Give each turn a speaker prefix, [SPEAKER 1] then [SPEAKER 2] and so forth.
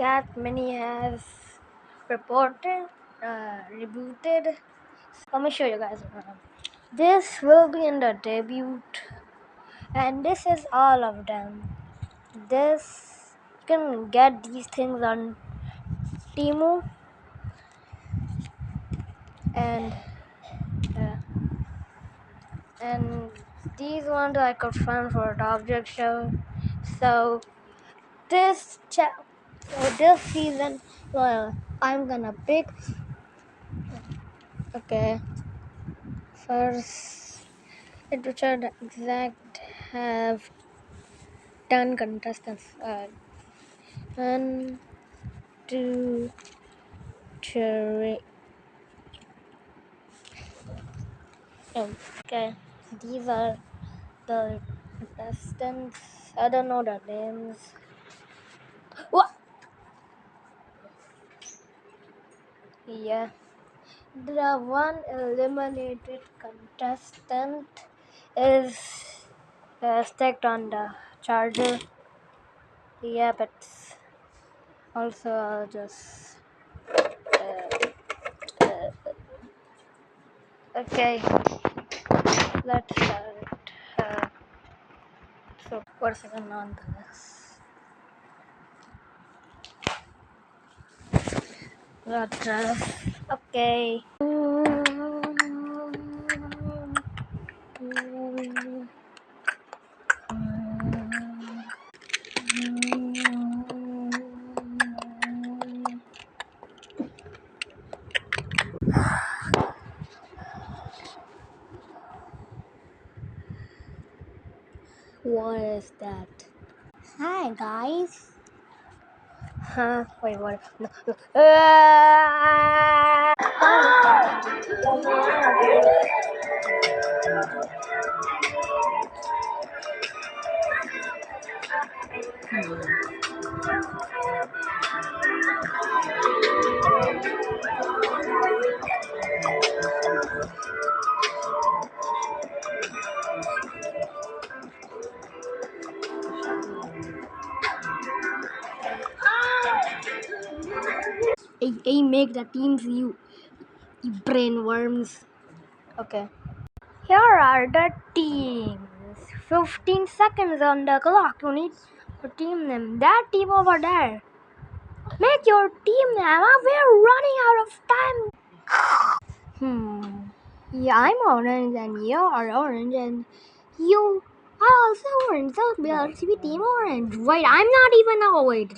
[SPEAKER 1] Cat Mini has rebooted. Let me show you guys. This will be in the debut, and this is all of them. This you can get these things on Temu, and uh, and these ones I could find for the object show. So this season, well, I'm gonna pick. Okay, first it Richard exact have 10 contestants. 1, 2, 3. Okay, these are the contestants. I don't know the names. What? Yeah. The one eliminated contestant is stacked on the charger. Yeah, but also I'll just okay. Let's start. So person on this. Okay. What is that? Hi guys. Huh? Wait, what? No. I make the teams you brain worms. Okay. Here are the teams. 15 seconds on the clock. You need to team them. That team over there. Make your team name. We're running out of time. Yeah, I'm orange and you are orange and you are also orange. So we'll be team orange. Wait, I'm not even. Oh, wait.